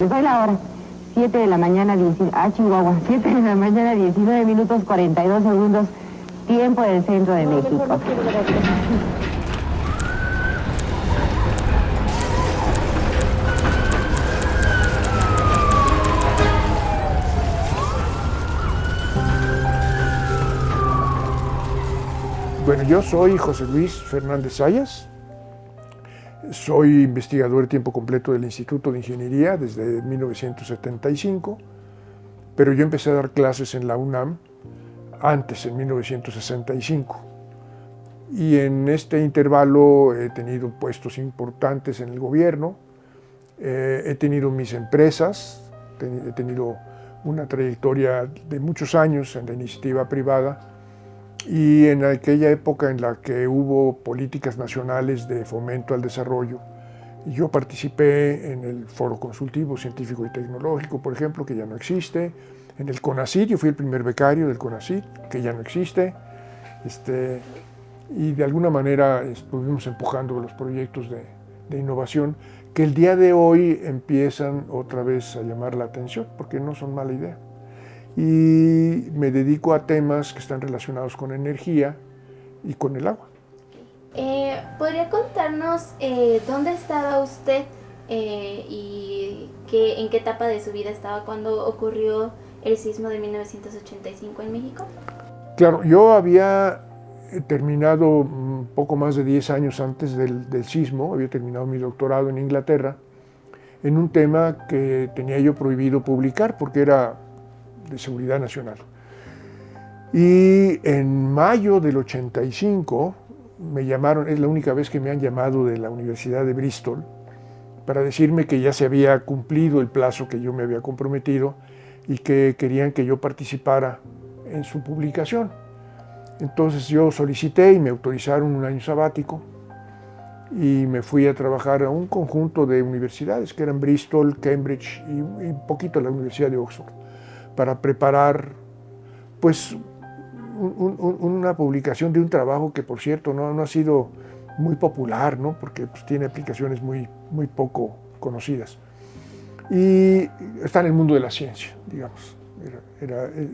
Les doy la hora. 7 de la mañana, Chihuahua. 7 de la mañana, 19 minutos 42 segundos, tiempo del centro de México. Bueno, yo soy José Luis Fernández Zayas, soy investigador de tiempo completo del Instituto de Ingeniería desde 1975, pero yo empecé a dar clases en la UNAM antes, en 1965. Y en este intervalo he tenido puestos importantes en el gobierno, he tenido mis empresas, he tenido una trayectoria de muchos años en la iniciativa privada. Y en aquella época en la que hubo políticas nacionales de fomento al desarrollo, yo participé en el Foro Consultivo Científico y Tecnológico, por ejemplo, que ya no existe, en el CONACYT, yo fui el primer becario del CONACYT, que ya no existe, y de alguna manera estuvimos empujando los proyectos de innovación que el día de hoy empiezan otra vez a llamar la atención, porque no son mala idea. Y me dedico a temas que están relacionados con energía y con el agua. ¿Podría contarnos dónde estaba usted y en qué etapa de su vida estaba cuando ocurrió el sismo de 1985 en México? Claro, yo había terminado un poco más de 10 años antes del sismo, había terminado mi doctorado en Inglaterra, en un tema que tenía yo prohibido publicar porque era de seguridad nacional. Y en mayo del 85 me llamaron, es la única vez que me han llamado de la Universidad de Bristol, para decirme que ya se había cumplido el plazo que yo me había comprometido y que querían que yo participara en su publicación. Entonces yo solicité y me autorizaron un año sabático y me fui a trabajar a un conjunto de universidades que eran Bristol, Cambridge y un poquito la Universidad de Oxford, para preparar pues una publicación de un trabajo que, por cierto, no ha sido muy popular, ¿no? Porque pues, tiene aplicaciones muy poco conocidas. Y está en el mundo de la ciencia, digamos,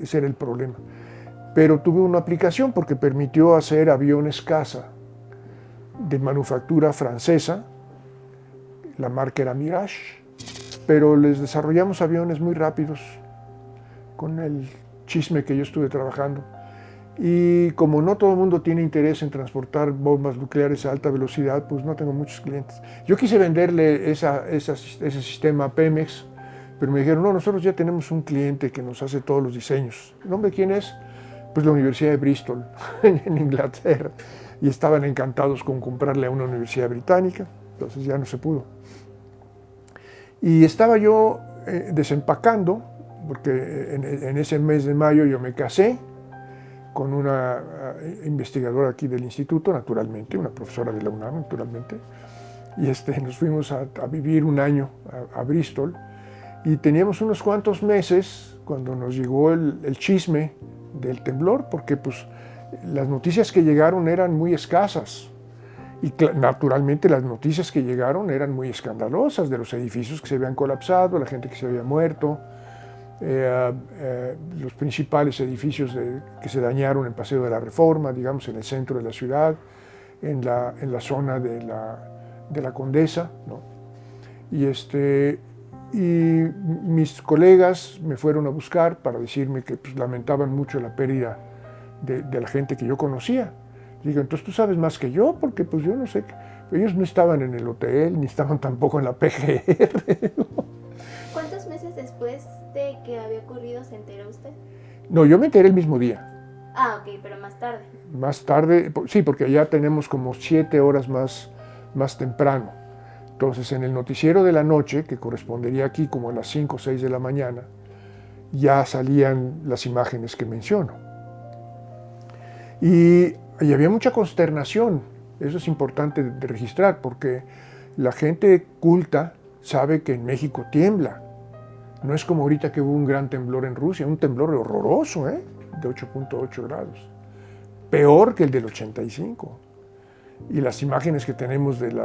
ese era el problema. Pero tuve una aplicación porque permitió hacer aviones caza de manufactura francesa, la marca era Mirage, pero les desarrollamos aviones muy rápidos, con el chisme que yo estuve trabajando. Y como no todo el mundo tiene interés en transportar bombas nucleares a alta velocidad, pues no tengo muchos clientes. Yo quise venderle ese sistema a Pemex, pero me dijeron, no, nosotros ya tenemos un cliente que nos hace todos los diseños. ¿El nombre quién es? Pues la Universidad de Bristol, en Inglaterra. Y estaban encantados con comprarle a una universidad británica, entonces ya no se pudo. Y estaba yo desempacando, porque en ese mes de mayo yo me casé con una investigadora aquí del instituto, naturalmente, una profesora de la UNAM, naturalmente, y nos fuimos a vivir un año a Bristol, y teníamos unos cuantos meses cuando nos llegó el chisme del temblor, porque pues las noticias que llegaron eran muy escasas, y naturalmente las noticias que llegaron eran muy escandalosas, de los edificios que se habían colapsado, la gente que se había muerto, los principales edificios que se dañaron en Paseo de la Reforma, digamos, en el centro de la ciudad, en la zona de la Condesa, ¿no? Y mis colegas me fueron a buscar para decirme que pues, lamentaban mucho la pérdida de la gente que yo conocía. Digo, entonces tú sabes más que yo, porque pues yo no sé, ellos no estaban en el hotel, ni estaban tampoco en la PGR. ¿Cuántos meses después de que había ocurrido se enteró usted? No, yo me enteré el mismo día. Ah, ok, pero más tarde. Más tarde, sí, porque ya tenemos como 7 horas más temprano. Entonces, en el noticiero de la noche, que correspondería aquí como a las 5 o 6 de la mañana, ya salían las imágenes que menciono. Y había mucha consternación, eso es importante de registrar, porque la gente culta sabe que en México tiembla. No es como ahorita que hubo un gran temblor en Rusia, un temblor horroroso, de 8.8 grados. Peor que el del 85. Y las imágenes que tenemos del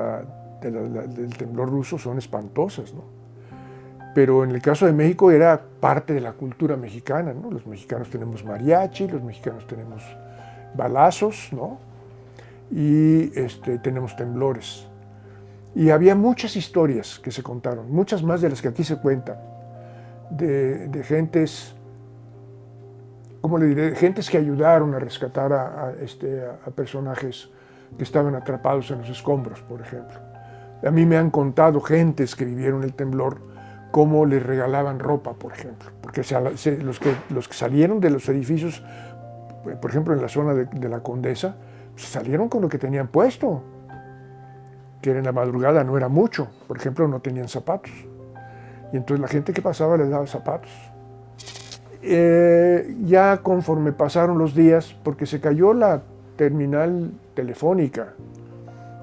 temblor ruso son espantosas, ¿no? pero en el caso de México era parte de la cultura mexicana, ¿no? Los mexicanos tenemos mariachi, los mexicanos tenemos balazos, ¿no? Y tenemos temblores. Y había muchas historias que se contaron, muchas más de las que aquí se cuentan, de gentes, ¿cómo le diré? Gentes que ayudaron a rescatar a personajes que estaban atrapados en los escombros, por ejemplo. A mí me han contado gentes que vivieron el temblor, cómo les regalaban ropa, por ejemplo, porque los que salieron de los edificios, por ejemplo en la zona de la Condesa, salieron con lo que tenían puesto, que en la madrugada no era mucho, por ejemplo no tenían zapatos, y entonces la gente que pasaba les daba zapatos. Ya conforme pasaron los días, porque se cayó la terminal telefónica,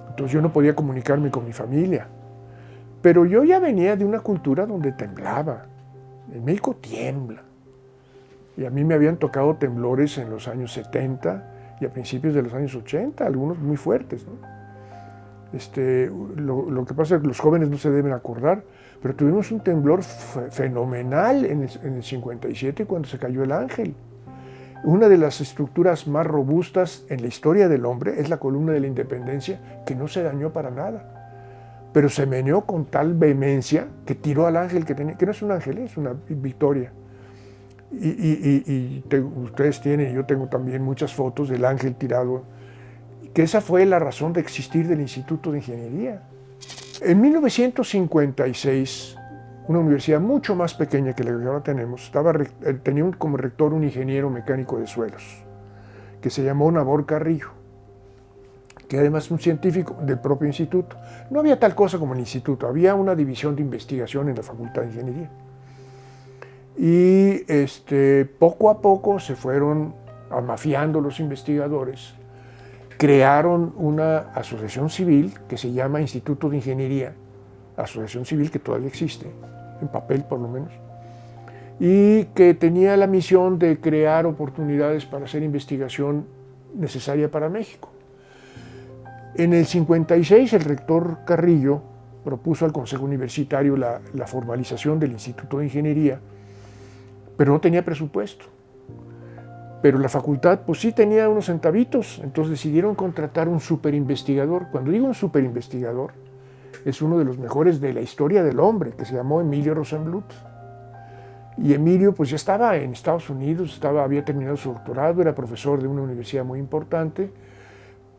entonces yo no podía comunicarme con mi familia. Pero yo ya venía de una cultura donde temblaba. En México tiembla. Y a mí me habían tocado temblores en los años 70 y a principios de los años 80, algunos muy fuertes, ¿no? Lo que pasa es que los jóvenes no se deben acordar, pero tuvimos un temblor fenomenal en el 57 cuando se cayó el Ángel. Una de las estructuras más robustas en la historia del hombre es la columna de la Independencia, que no se dañó para nada. Pero se meneó con tal vehemencia que tiró al ángel que tenía, que no es un ángel, es una victoria. Ustedes tienen, y yo tengo también muchas fotos del ángel tirado, que esa fue la razón de existir del Instituto de Ingeniería. En 1956, una universidad mucho más pequeña que la que ahora tenemos, tenía como rector un ingeniero mecánico de suelos, que se llamó Nabor Carrillo, que además es un científico del propio instituto. No había tal cosa como el instituto, había una división de investigación en la Facultad de Ingeniería. Y poco a poco se fueron amafiando los investigadores, crearon una asociación civil que se llama Instituto de Ingeniería, asociación civil que todavía existe, en papel por lo menos, y que tenía la misión de crear oportunidades para hacer investigación necesaria para México. En el 56 el rector Carrillo propuso al Consejo Universitario la formalización del Instituto de Ingeniería, pero no tenía presupuesto. Pero la facultad pues sí tenía unos centavitos, entonces decidieron contratar un superinvestigador. Cuando digo un superinvestigador, es uno de los mejores de la historia del hombre, que se llamó Emilio Rosenbluth. Y Emilio pues ya estaba en Estados Unidos, había terminado su doctorado, era profesor de una universidad muy importante.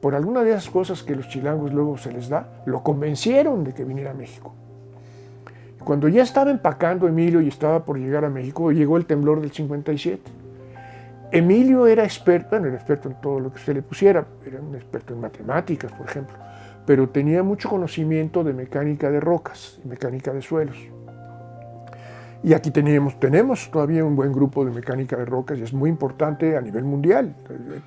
Por alguna de esas cosas que los chilangos luego se les da, lo convencieron de que viniera a México. Cuando ya estaba empacando Emilio y estaba por llegar a México, llegó el temblor del 57. Emilio era experto en todo lo que usted le pusiera, era un experto en matemáticas, por ejemplo, pero tenía mucho conocimiento de mecánica de rocas y mecánica de suelos. Y aquí tenemos todavía un buen grupo de mecánica de rocas y es muy importante a nivel mundial.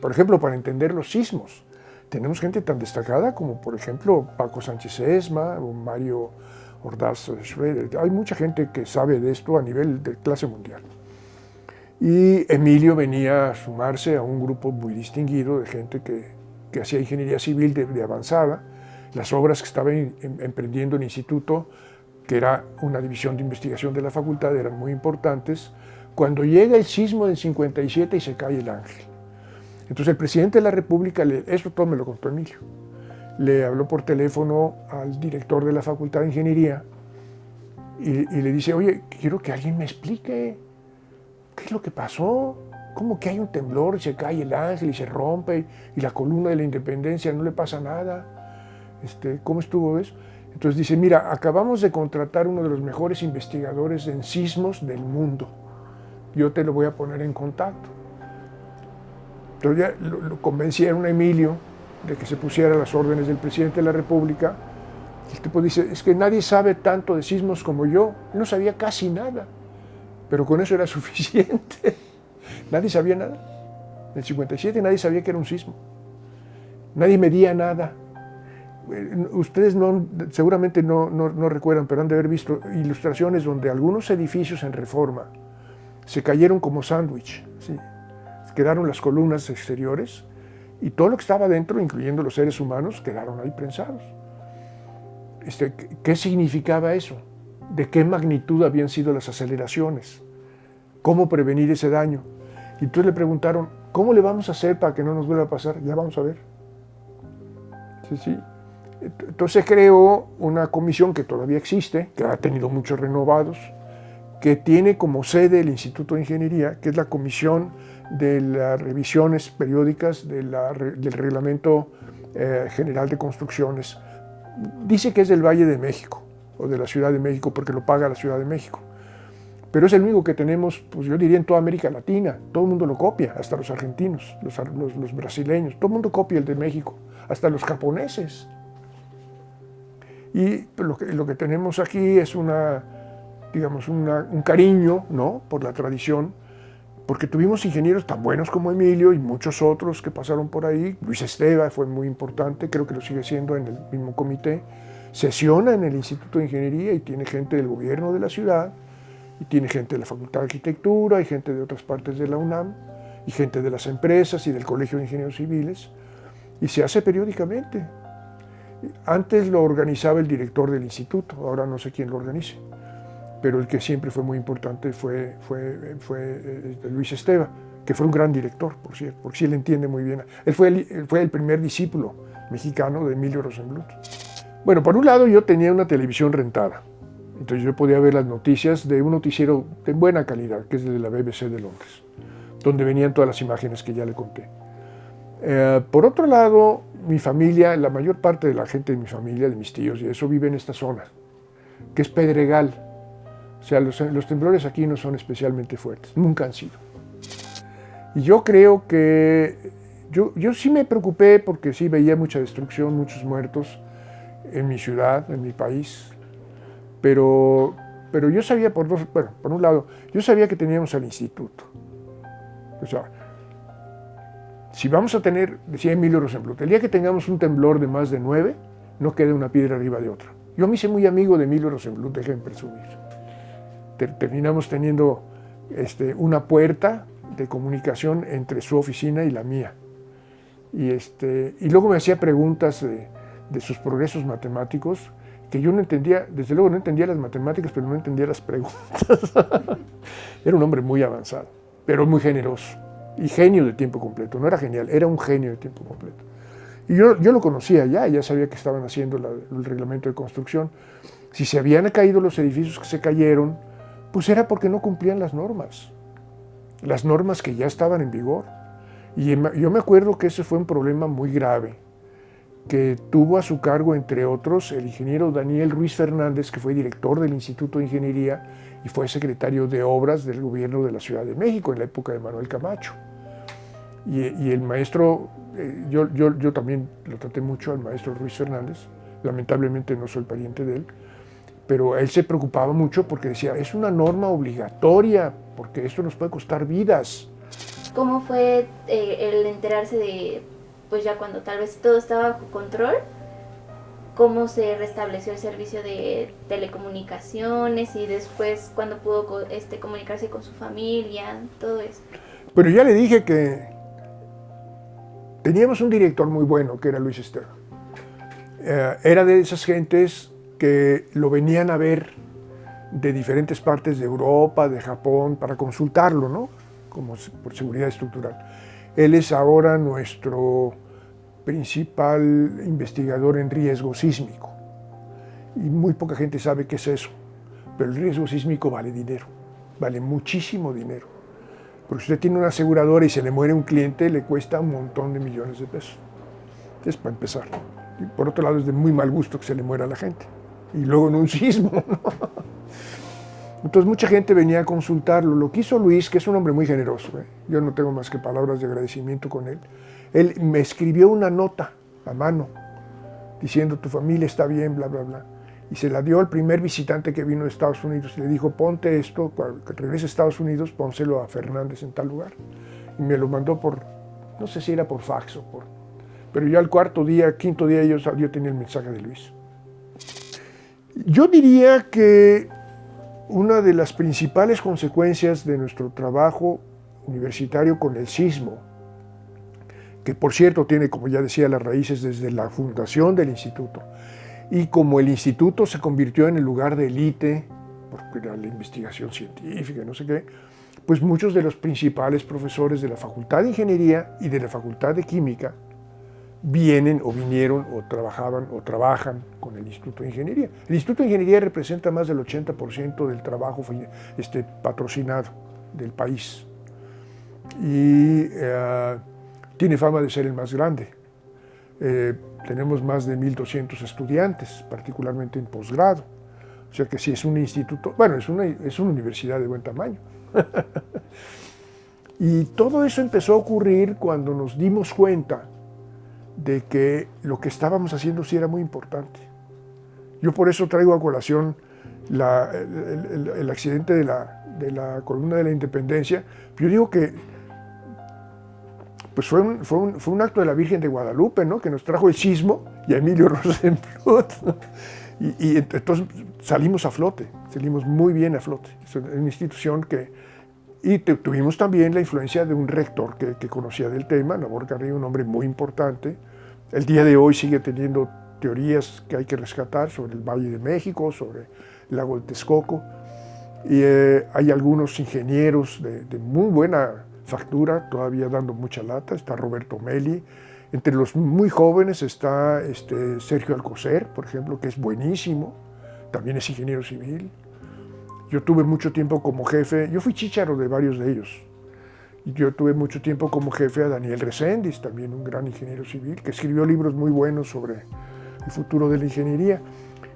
Por ejemplo, para entender los sismos. Tenemos gente tan destacada como, por ejemplo, Paco Sánchez Esma o Mario Ordaz Schroeder. Hay mucha gente que sabe de esto a nivel de clase mundial. Y Emilio venía a sumarse a un grupo muy distinguido de gente que hacía ingeniería civil de avanzada. Las obras que estaba emprendiendo el instituto, que era una división de investigación de la facultad, eran muy importantes. Cuando llega el sismo del 57 y se cae el Ángel. Entonces el presidente de la República, eso todo me lo contó Emilio, le habló por teléfono al director de la Facultad de Ingeniería y le dice, oye, quiero que alguien me explique qué es lo que pasó, cómo que hay un temblor y se cae el Ángel y se rompe y la columna de la Independencia no le pasa nada, ¿cómo estuvo eso? Entonces dice, mira, acabamos de contratar uno de los mejores investigadores en sismos del mundo, yo te lo voy a poner en contacto. Entonces ya lo convencieron a Emilio de que se pusiera a las órdenes del presidente de la República. El tipo dice, es que nadie sabe tanto de sismos como yo. Él no sabía casi nada, pero con eso era suficiente. Nadie sabía nada. En el 57 nadie sabía que era un sismo. Nadie medía nada. Ustedes seguramente no recuerdan, pero han de haber visto ilustraciones donde algunos edificios en Reforma se cayeron como sándwich, ¿sí? Quedaron las columnas exteriores y todo lo que estaba dentro, incluyendo los seres humanos, quedaron ahí prensados. ¿Qué significaba eso? de qué magnitud habían sido las aceleraciones, cómo prevenir ese daño. Y entonces le preguntaron, ¿cómo le vamos a hacer para que no nos vuelva a pasar? Ya vamos a ver. Sí, sí. Entonces creó una comisión que todavía existe, que ha tenido muchos renovados, que tiene como sede el Instituto de Ingeniería, que es la Comisión de las Revisiones Periódicas del Reglamento General de Construcciones. Dice que es del Valle de México, o de la Ciudad de México, porque lo paga la Ciudad de México. Pero es el único que tenemos, pues yo diría, en toda América Latina. Todo el mundo lo copia, hasta los argentinos, los brasileños. Todo el mundo copia el de México, hasta los japoneses. Y lo que tenemos aquí es un cariño, ¿no?, por la tradición, porque tuvimos ingenieros tan buenos como Emilio y muchos otros que pasaron por ahí. Luis Esteva fue muy importante, creo que lo sigue siendo en el mismo comité. Sesiona en el Instituto de Ingeniería y tiene gente del gobierno de la ciudad, y tiene gente de la Facultad de Arquitectura, y gente de otras partes de la UNAM, y gente de las empresas y del Colegio de Ingenieros Civiles, y se hace periódicamente. Antes lo organizaba el director del instituto, ahora no sé quién lo organice, pero el que siempre fue muy importante fue Luis Esteva, que fue un gran director, por cierto, porque sí le entiende muy bien. Él fue el primer discípulo mexicano de Emilio Rosenbluth. Bueno, por un lado yo tenía una televisión rentada, entonces yo podía ver las noticias de un noticiero de buena calidad, que es el de la BBC de Londres, donde venían todas las imágenes que ya le conté. Por otro lado, mi familia, la mayor parte de la gente de mi familia, de mis tíos y eso, vive en esta zona, que es Pedregal. O sea, los temblores aquí no son especialmente fuertes, nunca han sido. Y yo creo que, yo sí me preocupé porque sí veía mucha destrucción, muchos muertos en mi ciudad, en mi país, pero yo sabía por un lado, yo sabía que teníamos al instituto. O sea, si vamos a tener, decía Emilio Rosenbluth, el día que tengamos un temblor de más de 9, no quede una piedra arriba de otra. Yo me hice muy amigo de Emilio Rosenbluth, déjenme presumir. Terminamos teniendo una puerta de comunicación entre su oficina y la mía. Y luego me hacía preguntas de sus progresos matemáticos, que yo no entendía, desde luego no entendía las matemáticas, pero no entendía las preguntas. Era un hombre muy avanzado, pero muy generoso. Y genio de tiempo completo, no era genial, era un genio de tiempo completo. Y yo lo conocía ya sabía que estaban haciendo el reglamento de construcción. Si se habían caído los edificios que se cayeron, pues era porque no cumplían las normas que ya estaban en vigor. Y yo me acuerdo que ese fue un problema muy grave, que tuvo a su cargo, entre otros, el ingeniero Daniel Ruiz Fernández, que fue director del Instituto de Ingeniería y fue secretario de Obras del gobierno de la Ciudad de México en la época de Manuel Camacho. Y el maestro, yo también lo traté mucho al maestro Ruiz Fernández, lamentablemente no soy pariente de él, pero él se preocupaba mucho porque decía, es una norma obligatoria, porque esto nos puede costar vidas. ¿Cómo fue el enterarse de, pues ya cuando tal vez todo estaba bajo control, cómo se restableció el servicio de telecomunicaciones y después cuando pudo comunicarse con su familia, todo eso? Pero ya le dije que teníamos un director muy bueno, que era Luis Esteva. Era de esas gentes que lo venían a ver de diferentes partes de Europa, de Japón, para consultarlo, ¿no?, como por seguridad estructural. Él es ahora nuestro principal investigador en riesgo sísmico. Y muy poca gente sabe qué es eso. Pero el riesgo sísmico vale dinero, vale muchísimo dinero. Porque si usted tiene una aseguradora y se le muere un cliente, le cuesta un montón de millones de pesos. Es para empezar. Y por otro lado, es de muy mal gusto que se le muera a la gente. Y luego en un sismo, ¿no? Entonces mucha gente venía a consultarlo. Lo que hizo Luis, que es un hombre muy generoso, yo no tengo más que palabras de agradecimiento con él, él me escribió una nota a mano diciendo tu familia está bien, bla, bla, bla. Y se la dio al primer visitante que vino de Estados Unidos y le dijo, ponte esto, cuando regrese a Estados Unidos, pónselo a Fernández en tal lugar. Y me lo mandó por, no sé si era por fax o por... Pero ya al quinto día yo tenía el mensaje de Luis. Yo diría que una de las principales consecuencias de nuestro trabajo universitario con el sismo, que por cierto tiene, como ya decía, las raíces desde la fundación del instituto, Y como el instituto se convirtió en el lugar de élite, porque era la investigación científica, no sé qué, pues muchos de los principales profesores de la Facultad de Ingeniería y de la Facultad de Química vienen o vinieron o trabajaban o trabajan con el Instituto de Ingeniería. El Instituto de Ingeniería representa más del 80% del trabajo patrocinado del país y tiene fama de ser el más grande. Tenemos más de 1.200 estudiantes, particularmente en posgrado. O sea que sí es un instituto, bueno, es una universidad de buen tamaño. Y todo eso empezó a ocurrir cuando nos dimos cuenta de que lo que estábamos haciendo sí era muy importante. Yo por eso traigo a colación el accidente de la columna de la Independencia. Yo digo que pues fue un acto de la Virgen de Guadalupe, ¿no? Que nos trajo el sismo y a Emilio Rosenbluth. Y entonces salimos a flote, salimos muy bien a flote. Es una institución y tuvimos también la influencia de un rector que conocía del tema, Nabor Carrillo, un hombre muy importante. El día de hoy sigue teniendo teorías que hay que rescatar sobre el Valle de México, sobre el lago de Texcoco. Y hay algunos ingenieros de muy buena factura, todavía dando mucha lata. Está Roberto Meli. Entre los muy jóvenes está Sergio Alcocer, por ejemplo, que es buenísimo. También es ingeniero civil. Yo tuve mucho tiempo como jefe, yo fui chícharo de varios de ellos. Y yo tuve mucho tiempo como jefe a Daniel Reséndiz, también un gran ingeniero civil, que escribió libros muy buenos sobre el futuro de la ingeniería.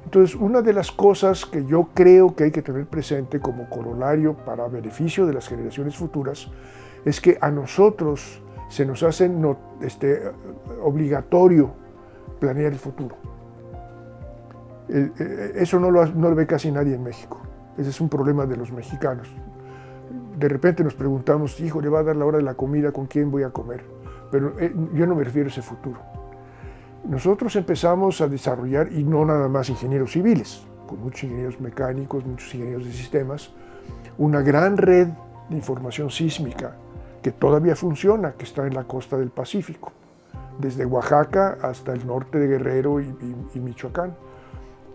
Entonces, una de las cosas que yo creo que hay que tener presente como corolario para beneficio de las generaciones futuras es que a nosotros se nos hace obligatorio planear el futuro. Eso no lo ve casi nadie en México. Ese es un problema de los mexicanos. De repente nos preguntamos, hijo, le va a dar la hora de la comida, ¿con quién voy a comer? Pero yo no me refiero a ese futuro. Nosotros empezamos a desarrollar, y no nada más ingenieros civiles, con muchos ingenieros mecánicos, muchos ingenieros de sistemas, una gran red de información sísmica que todavía funciona, que está en la costa del Pacífico, desde Oaxaca hasta el norte de Guerrero y Michoacán.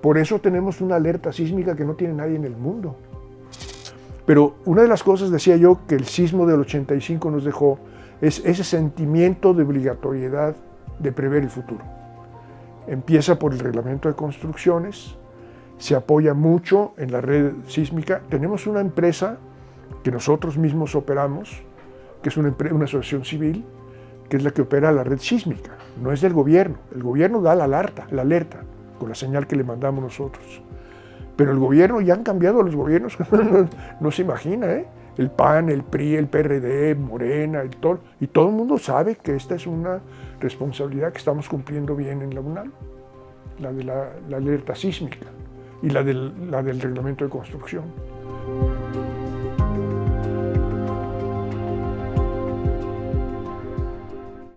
Por eso tenemos una alerta sísmica que no tiene nadie en el mundo. Pero una de las cosas, decía yo, que el sismo del 85 nos dejó, es ese sentimiento de obligatoriedad de prever el futuro. Empieza por el reglamento de construcciones, se apoya mucho en la red sísmica. Tenemos una empresa que nosotros mismos operamos, que es una asociación civil, que es la que opera la red sísmica, no es del gobierno. El gobierno da la alerta, con la señal que le mandamos nosotros. Pero el gobierno, ya han cambiado los gobiernos, no se imagina, ¿eh? El PAN, el PRI, el PRD, Morena, y todo el mundo sabe que esta es una responsabilidad que estamos cumpliendo bien en la UNAM, la de la alerta sísmica y la del reglamento de construcción.